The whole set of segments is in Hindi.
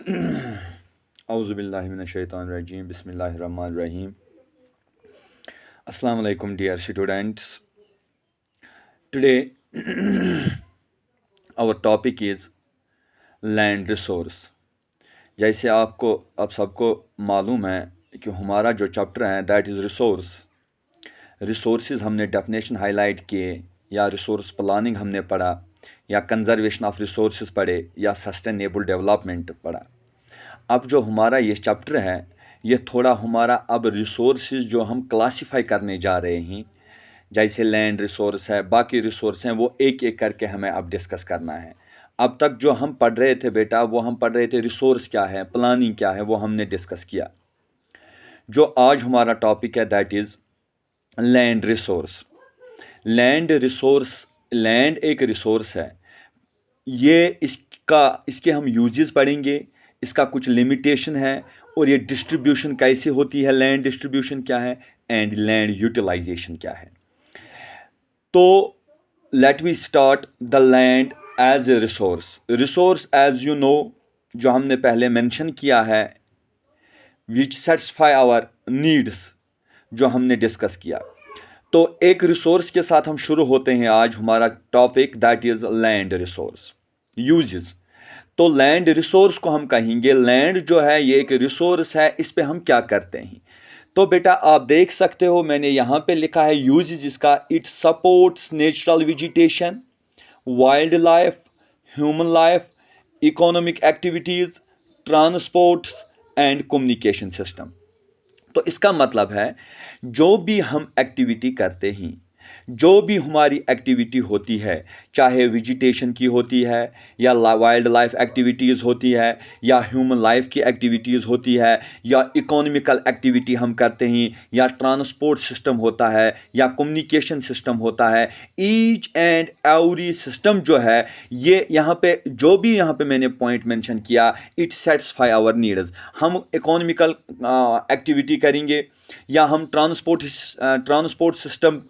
Auzubillahiminash-shaytanir-rajim. Bismillahir-rahmanir-rahim. Assalamu alaikum, dear students. Today, our topic is land resource. जैसे आप सबको मालूम है कि हमारा जो चैप्टर है दैट इज़ रिसोर्सेज हमने डेफिनेशन हाईलाइट किए, या रिसोर्स प्लानिंग हमने पढ़ा, या कंजर्वेशन ऑफ रिसोर्सेज पढ़े, या सस्टेनेबल डेवलपमेंट पढ़ा। अब जो हमारा ये चैप्टर है ये थोड़ा हमारा अब रिसोर्सेज जो हम क्लासिफाई करने जा रहे हैं, जैसे लैंड रिसोर्स है, बाकी रिसोर्स हैं, वो एक एक करके हमें अब डिस्कस करना है। अब तक जो हम पढ़ रहे थे बेटा, वो हम पढ़ रहे थे रिसोर्स क्या है, प्लानिंग क्या है, वो हमने डिस्कस किया। जो आज हमारा टॉपिक है that is land resource. Land एक रिसोर्स है। ये इसके हम यूजेस पढ़ेंगे, इसका कुछ लिमिटेशन है, और ये डिस्ट्रीब्यूशन कैसे होती है, लैंड डिस्ट्रीब्यूशन क्या है, एंड लैंड यूटिलाइजेशन क्या है। तो let we start the land as a resource as you know, जो हमने पहले मेंशन किया है, विच सेटिस्फाई आवर नीड्स, जो हमने डिस्कस किया। तो एक रिसोर्स के साथ हम शुरू होते हैं आज हमारा topic that is land resource uses. तो लैंड रिसोर्स को हम कहेंगे, लैंड जो है ये एक रिसोर्स है, इस पे हम क्या करते हैं। तो बेटा आप देख सकते हो मैंने यहाँ पे लिखा है यूजेस इसका, it supports natural vegetation, wild life, human life, economic activities, transports and communication system. तो इसका मतलब है जो भी हम एक्टिविटी करते हैं, जो भी हमारी एक्टिविटी होती है, चाहे वेजिटेशन की होती है, या वाइल्ड लाइफ एक्टिविटीज़ होती है, या ह्यूमन लाइफ की एक्टिविटीज़ होती है, या इकोनॉमिकल एक्टिविटी हम करते हैं, या ट्रांसपोर्ट सिस्टम होता है, या कम्युनिकेशन सिस्टम होता है, ईच एंड एवरी सिस्टम जो है, ये यहाँ पे जो भी यहाँ पे मैंने पॉइंट मेंशन किया, इट सेटिस्फाई आवर नीड्स। हम इकोनॉमिकल एक्टिविटी करेंगे, या हम ट्रांसपोर्ट सिस्टम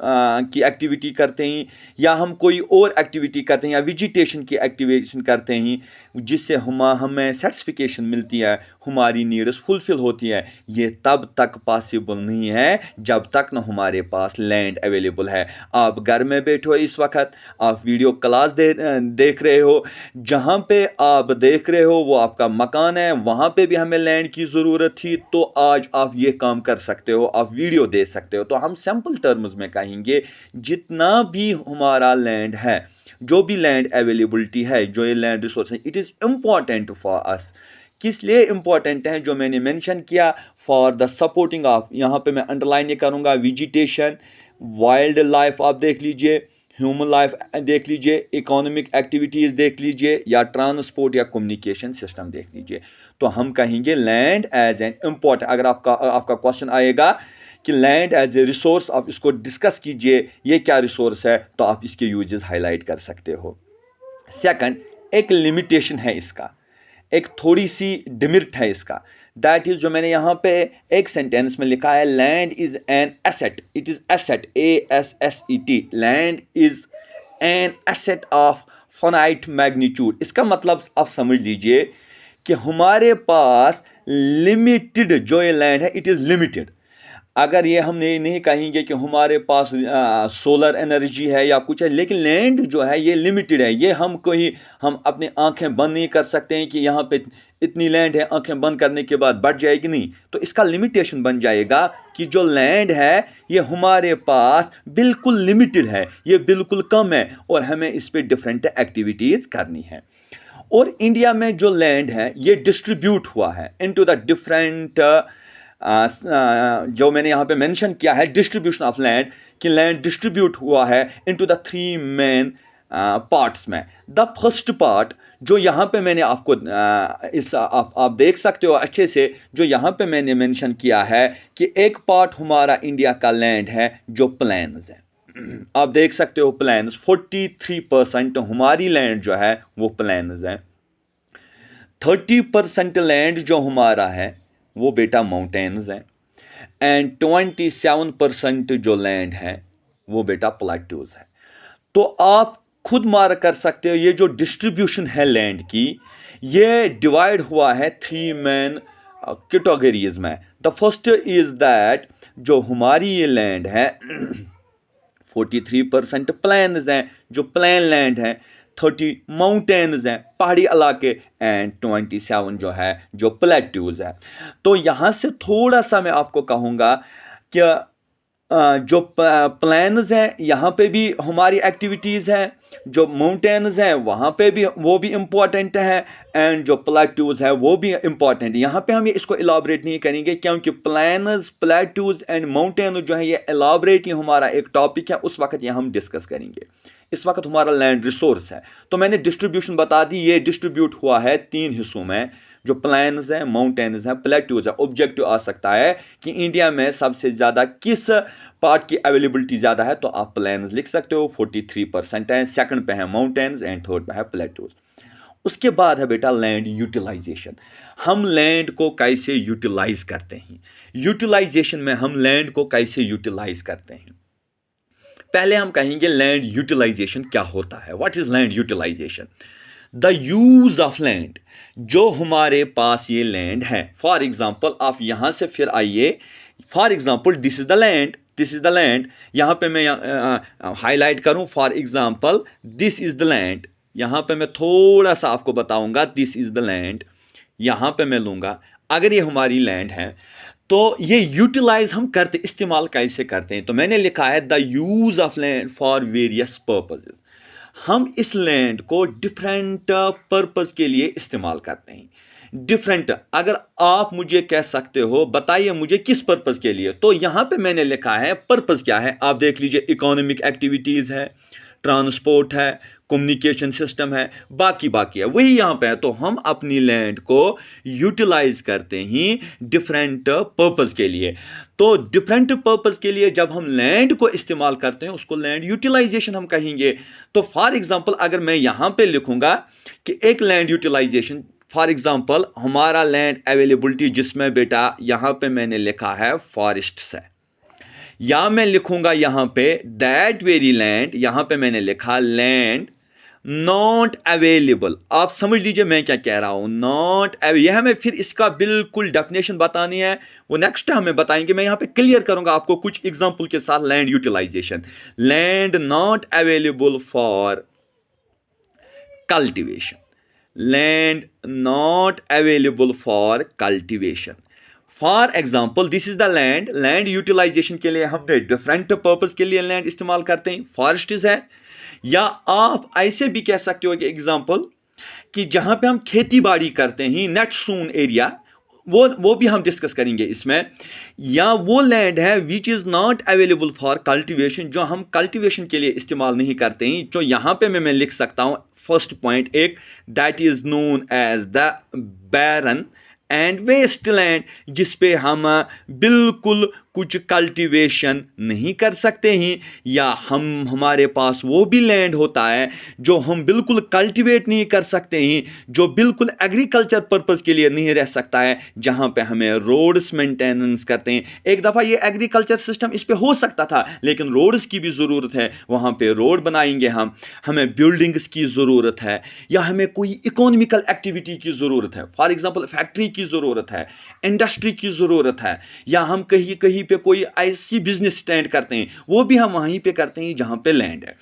की एक्टिविटी करते हैं, या हम कोई और एक्टिविटी करते हैं, या वेजिटेशन की एक्टिवेशन करते हैं, जिससे हमें सेटिस्फिकेशन मिलती है, हमारी नीड्स फुलफिल होती है। ये तब तक पॉसिबल नहीं है जब तक न हमारे पास लैंड अवेलेबल है। आप घर में बैठे हो इस वक्त, आप वीडियो क्लास देख रहे हो, जहाँ पे आप देख रहे हो वो आपका मकान है, वहाँ पे भी हमें लैंड की ज़रूरत थी, तो आज आप ये काम कर सकते हो, आप वीडियो दे सकते हो। तो हम सिंपल टर्म्स में कहेंगे, जितना भी हमारा लैंड है, जो भी लैंड अवेलेबिलिटी है, जो ये लैंड रिसोर्स है, it is important for us. किस लिए इम्पॉर्टेंट है, जो मैंने मेंशन किया, फॉर द सपोर्टिंग ऑफ, यहाँ पे मैं अंडरलाइन ये करूँगा, वेजिटेशन, वाइल्ड लाइफ आप देख लीजिए, ह्यूमन लाइफ देख लीजिए, इकोनॉमिक एक्टिविटीज़ देख लीजिए, या ट्रांसपोर्ट या कम्युनिकेशन सिस्टम देख लीजिए। तो हम कहेंगे लैंड एज एन इम्पॉर्टेंट। अगर आपका क्वेश्चन आएगा कि लैंड एज ए रिसोर्स, आप इसको डिस्कस कीजिए, ये क्या रिसोर्स है, तो आप इसके यूजेस हाईलाइट कर सकते हो। सेकंड, एक लिमिटेशन है इसका, एक थोड़ी सी डिमेरिट है इसका, दैट इज जो मैंने यहाँ पे एक सेंटेंस में लिखा है, land is an asset, it is asset, ASSET, land is an asset of finite magnitude. इसका मतलब आप समझ लीजिए कि हमारे पास लिमिटेड जो ये लैंड है, इट इज़ लिमिटेड। अगर ये हम नहीं कहेंगे कि हमारे पास सोलर एनर्जी है या कुछ है, लेकिन लैंड जो है ये लिमिटेड है। ये हम अपनी आंखें बंद नहीं कर सकते हैं कि यहाँ पे इतनी लैंड है, आंखें बंद करने के बाद बढ़ जाएगी, नहीं। तो इसका लिमिटेशन बन जाएगा कि जो लैंड है ये हमारे पास बिल्कुल लिमिटेड है, ये बिल्कुल कम है, और हमें इस पर डिफरेंट एक्टिविटीज़ करनी है। और इंडिया में जो लैंड है ये डिस्ट्रीब्यूट हुआ है इनटू द डिफरेंट, जो मैंने यहाँ पे मेंशन किया है डिस्ट्रीब्यूशन ऑफ लैंड, कि लैंड डिस्ट्रीब्यूट हुआ है इनटू द 3 मेन पार्ट्स में। द फर्स्ट पार्ट जो यहाँ पे मैंने आपको आप देख सकते हो अच्छे से, जो यहाँ पे मैंने मेंशन किया है कि एक पार्ट हमारा इंडिया का लैंड है जो प्लेन्स है। आप देख सकते हो प्लेन्स, 43% हमारी लैंड जो है वो प्लेन्स है। 30% लैंड जो हमारा है वो बेटा माउंटेन्स है, एंड 27% जो लैंड है वो बेटा प्लेट्यूज है। तो आप खुद मार्क कर सकते हो, ये जो डिस्ट्रीब्यूशन है लैंड की, ये डिवाइड हुआ है 3 मेन कैटेगरीज में। द फर्स्ट इज दैट, जो हमारी ये लैंड है 43% प्लेन्स हैं, जो प्लेन लैंड है, 30 माउंटेन्स हैं, पहाड़ी इलाके, एंड 27 जो है जो प्लेट्यूज है। तो यहाँ से थोड़ा सा मैं आपको कहूँगा कि जो प्लेन्स हैं यहाँ पे भी हमारी एक्टिविटीज़ हैं, जो माउंटेन्स हैं वहाँ पे भी वो भी इम्पॉर्टेंट है, एंड जो प्लेट्यूज है वो भी इम्पॉर्टेंट है। यहाँ पे हम ये इसको इलाबरेट नहीं करेंगे क्योंकि प्लेन्स, प्लेट्यूज एंड माउंटेन जो है ये इलाबरेटली हमारा एक टॉपिक है, उस वक्त ये हम डिस्कस करेंगे। इस वक्त हमारा लैंड रिसोर्स है। तो मैंने डिस्ट्रीब्यूशन बता दी, ये डिस्ट्रीब्यूट हुआ है 3 हिस्सों में, जो प्लेन्स हैं, माउंटेन्स हैं, प्लेट्यूज है। ऑब्जेक्टिव आ सकता है कि इंडिया में सबसे ज़्यादा किस पार्ट की अवेलेबिलिटी ज़्यादा है, तो आप प्लेन्स लिख सकते हो, 43% है, सेकंड पे है माउंटेन्स एंड थर्ड पे है प्लेट्यूज। उसके बाद है बेटा लैंड यूटिलाइजेशन। हम लैंड को कैसे यूटिलाइज करते हैं, यूटिलाइजेशन में हम लैंड को कैसे यूटिलाइज करते हैं। पहले हम कहेंगे लैंड यूटिलाइजेशन क्या होता है। What is land utilisation? The use of land, जो हमारे पास ये लैंड है। फॉर एग्जाम्पल आप यहां से फिर आइए, for example this is the land, this is the land, यहां पे मैं हाईलाइट करूं, for example this is the land. यहां पे मैं थोड़ा सा आपको बताऊंगा, दिस इज द लैंड, यहां पे मैं लूंगा। अगर ये हमारी लैंड है तो ये यूटिलाइज हम करते, इस्तेमाल कैसे करते हैं, तो मैंने लिखा है the use of land for various purposes. हम इस लैंड को डिफरेंट पर्पज के लिए इस्तेमाल करते हैं। डिफरेंट, अगर आप मुझे कह सकते हो बताइए मुझे किस पर्पज के लिए, तो यहां पे मैंने लिखा है पर्पज क्या है, आप देख लीजिए, इकोनॉमिक एक्टिविटीज है, ट्रांसपोर्ट है, कम्युनिकेशन सिस्टम है, बाकी है, वही यहाँ पे है। तो हम अपनी लैंड को यूटिलाइज करते ही डिफरेंट पर्पस के लिए। तो डिफरेंट पर्पस के लिए जब हम लैंड को इस्तेमाल करते हैं उसको लैंड यूटिलाइजेशन हम कहेंगे। तो फॉर एग्जांपल अगर मैं यहाँ पे लिखूंगा कि एक लैंड यूटिलाइजेशन, फॉर एग्जांपल हमारा लैंड अवेलेबिलिटी जिसमें बेटा यहाँ पे मैंने लिखा है फॉरेस्ट्स है, या मैं लिखूंगा यहाँ पे दैट वेरी लैंड, यहाँ पे मैंने लिखा लैंड नॉट अवेलेबल। आप समझ लीजिए मैं क्या कह रहा हूं, नॉट अवेलेबल। यह हमें फिर इसका बिल्कुल डेफिनेशन बतानी है, वो नेक्स्ट टाइम हमें बताएंगे। मैं यहाँ पे क्लियर करूंगा आपको कुछ एग्जांपल के साथ land utilisation. Land not available for cultivation, land not available for cultivation. For example this is the land, land utilisation के लिए हमने डिफरेंट पर्पज के लिए लैंड इस्तेमाल करते हैं, फॉरेस्ट्स है, या आप ऐसे भी कह सकते हो कि एग्जाम्पल कि जहां पे हम खेती बाड़ी करते हैं, नेट सून एरिया, वो भी हम डिस्कस करेंगे इसमें। या वो लैंड है which is not available for cultivation, जो हम कल्टीवेशन के लिए इस्तेमाल नहीं करते हैं, जो यहाँ पे मैं लिख सकता हूँ फर्स्ट पॉइंट एक, that is known as the barren and waste land, जिस पे हम बिल्कुल कुछ कल्टीवेशन नहीं कर सकते हैं, या हमारे पास वो भी लैंड होता है जो हम बिल्कुल कल्टीवेट नहीं कर सकते हैं, जो बिल्कुल एग्रीकल्चर पर्पस के लिए नहीं रह सकता है, जहाँ पे हमें रोड्स मेंटेनेंस करते हैं। एक दफ़ा ये एग्रीकल्चर सिस्टम इस पे हो सकता था, लेकिन रोड्स की भी ज़रूरत है, वहाँ पे रोड बनाएंगे हम, हमें बिल्डिंग्स की ज़रूरत है, या हमें कोई इकोनॉमिकल एक्टिविटी की ज़रूरत है, फॉर एग्जाम्पल फैक्ट्री की ज़रूरत है, इंडस्ट्री की ज़रूरत है, या हम कहीं पे कोई ऐसी बिजनेस स्टैंड करते हैं, वो भी हम वहीं पे करते हैं जहां पे लैंड है।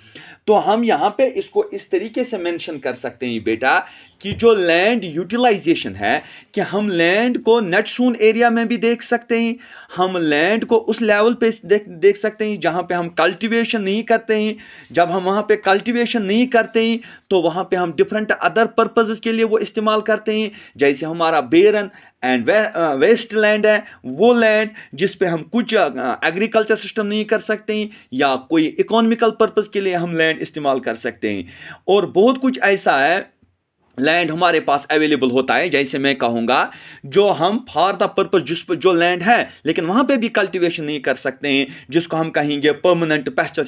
तो हम यहां पे इसको इस तरीके से मेंशन कर सकते हैं बेटा कि जो लैंड यूटिलाइजेशन है, कि हम लैंड को नेट सून एरिया में भी देख सकते हैं, हम लैंड को उस लेवल पे देख सकते हैं जहां पे हम कल्टीवेशन नहीं करते हैं। जब हम वहां पे कल्टीवेशन नहीं करते हैं तो वहां पे हम डिफरेंट अदर पर्पसेस के लिए वो इस्तेमाल करते हैं, जैसे हमारा बेरन एंड वेस्ट लैंड है, वो लैंड जिस पे हम कुछ एग्रीकल्चर सिस्टम नहीं कर सकते हैं, या कोई इकोनॉमिकल पर्पस के लिए हम लैंड इस्तेमाल कर सकते हैं। और बहुत कुछ ऐसा है लैंड हमारे पास अवेलेबल होता है, जैसे मैं कहूँगा जो हम फॉर द पर्पस, जिस पर जो लैंड है लेकिन वहाँ पे भी कल्टीवेशन नहीं कर सकते हैं, जिसको हम कहेंगे परमानेंट पैस्चर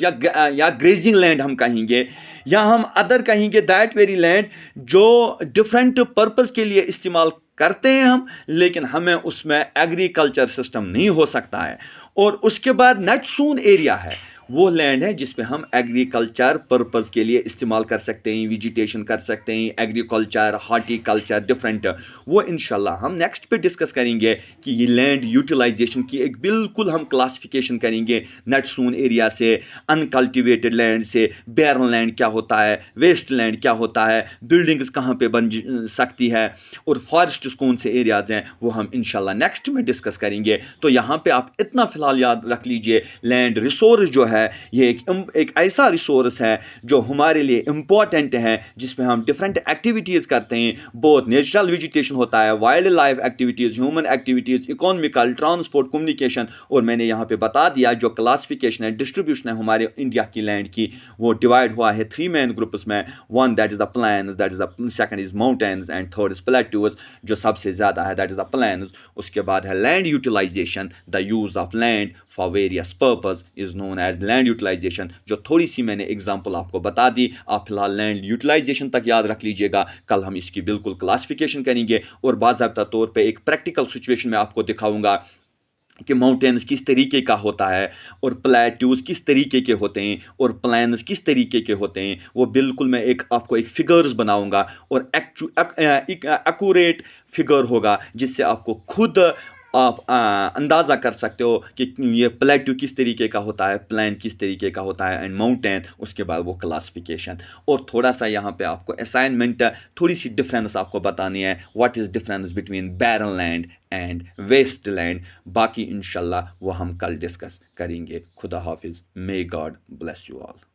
या ग्रेजिंग लैंड हम कहेंगे, या हम अदर कहेंगे दैट वेरी लैंड जो डिफरेंट पर्पस के लिए इस्तेमाल करते हैं हम, लेकिन हमें उसमें एग्रीकल्चर सिस्टम नहीं हो सकता है। और उसके बाद नेट सून एरिया है, वो लैंड है जिस पे हम एग्रीकल्चर पर्पस के लिए इस्तेमाल कर सकते हैं, वेजिटेशन कर सकते हैं, एग्रीकल्चर, हॉर्टिकल्चर, डिफरेंट। वो इंशाल्लाह हम नेक्स्ट पे डिस्कस करेंगे कि ये लैंड यूटिलाइजेशन की एक बिल्कुल हम क्लासिफिकेशन करेंगे, नेट सोन एरिया से, अनकल्टिवेटेड लैंड से, बैरन लैंड क्या होता है, वेस्ट लैंड क्या होता है, बिल्डिंग्स कहाँ पे बन सकती है, और फॉरेस्ट कौन से एरियाज हैं, वो हम इंशाल्लाह नेक्स्ट में डिस्कस करेंगे। तो यहाँ पे आप इतना फिलहाल याद रख लीजिए, लैंड रिसोर्स जो है ये एक ऐसा रिसोर्स है जो हमारे लिए इम्पॉर्टेंट है, जिसमें हम डिफरेंट एक्टिविटीज़ करते हैं, बहुत नेचुरल वेजिटेशन होता है, wild life activities, human activities, economical, transport, communication. और मैंने यहाँ पे बता दिया जो क्लासिफिकेशन है, डिस्ट्रीब्यूशन है हमारे इंडिया की लैंड की, वो डिवाइड हुआ है 3 मेन ग्रुप्स में। One that is the plains, that is the second is mountains, and third is plateaus, जो सबसे ज़्यादा है दैट इज़ द प्लेन्स। उसके बाद है land utilisation, the use of land for various purpose is known as land utilisation, जो थोड़ी सी मैंने एग्जांपल आपको बता दी। आप फिलहाल लैंड यूटिलाइजेशन तक याद रख लीजिएगा, कल हम इसकी बिल्कुल क्लासिफिकेशन करेंगे, और बाज़ाब्ता तौर पे एक प्रैक्टिकल सिचुएशन में आपको दिखाऊंगा कि माउंटेन्स किस तरीके का होता है, और प्लेट्यूज किस तरीके के होते हैं, और प्लेन्स किस तरीके के होते हैं। वो बिल्कुल मैं आपको एक फिगर्स बनाऊंगा, और एक्यूरेट फिगर होगा, जिससे आपको खुद आप अंदाज़ा कर सकते हो कि ये प्लेट्यू किस तरीके का होता है, प्लेन किस तरीके का होता है, एंड माउंटेन, उसके बाद वो क्लासिफिकेशन। और थोड़ा सा यहाँ पे आपको असाइनमेंट, थोड़ी सी डिफरेंस आपको बतानी है, what is difference between barren land and waste land. बाकी इंशाल्लाह वो हम कल डिस्कस करेंगे। खुदा हाफिज़, may God bless you all.